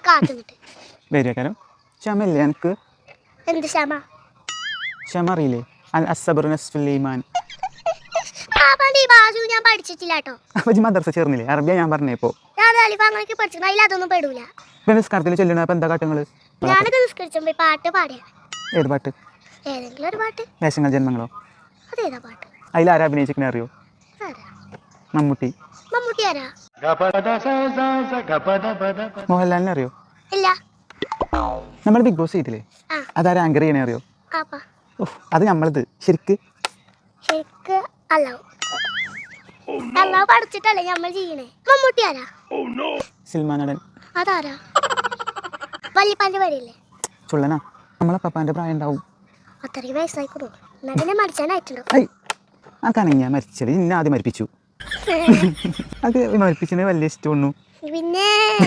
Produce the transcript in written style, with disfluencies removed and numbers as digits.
കാത്തുന്നിട്ട് വരികക്കാരം ക്ഷമയില്ലേ എനിക്ക് എന്ത് ക്ഷമ ക്ഷമ അറിയില്ലേ അൽ അസ്സബറു നിസ്ഫുൽ ഈമാൻ ഈ ബാജു ഞാൻ പഠിച്ചിട്ടില്ല കേട്ടോ. അപ്പോൾ ഇജ്ജ് മദ്രസ ചേർന്നില്ലേ അറബിയ ഞാൻ പറഞ്ഞപ്പോൾ ഞാൻ അലിഫ് അങ്ങനെയൊക്കെ പഠിച്ചു അതിൽ അതൊന്നും പെടൂല. ഇപ്പം നിസ്കാരത്തിൽ ചൊല്ലണ അപ്പം എന്താ കാട്ടുങ്ങൾ ഞാനൊക്കെ നിസ്കരിച്ചപ്പോൾ പാട്ട് പാടിയ ഏത് പാട്ട് ഏതെങ്കിലും ഒരു പാട്ട് വേഷങ്ങൾ ജന്മങ്ങളോ അതേതാ പാട്ട് അതിലാരാ അഭിനയിച്ചിരിക്കണ അറിയോ ആരാ? മമ്മൂട്ടി മമ്മൂട്ടി ആരാ? മോഹൻലാലിനെ അറിയോ ഇല്ല. നമ്മൾ ബിഗ് ബോസ് ചെയ്തില്ലേ ആ അതാരാ ആങ്കർ ചെയ്യണേ അറിയോ ആപ്പാ ഓഹ് അത് നമ്മളത് ശരിക്ക് ശരിക്ക് അല്ലാവും അല്ലാവ് പഠിച്ചിട്ടല്ലേ നമ്മൾ ചെയ്യണേ. മമ്മൂട്ടി ആരാ? സിനിമാ നടൻ അതാരാ? വല്യപ്പാന്റെ പേരില്ലേ? ചുള്ളനാ നമ്മളെ പപ്പാൻ്റെ പ്രായം ഉണ്ടാവും. അത്രയും വയസ്സായിക്കോളൂ എന്നാ പിന്നെ മരിച്ചാനായിട്ടുണ്ടോ? ഐ അതാണ് ഞാൻ മരിച്ചത് ഇന്നെ ആദ്യം മരിപ്പിച്ചു അത് മരിപ്പിച്ചതിന് വലിയ ഇഷ്ടമൊന്നു പിന്നെ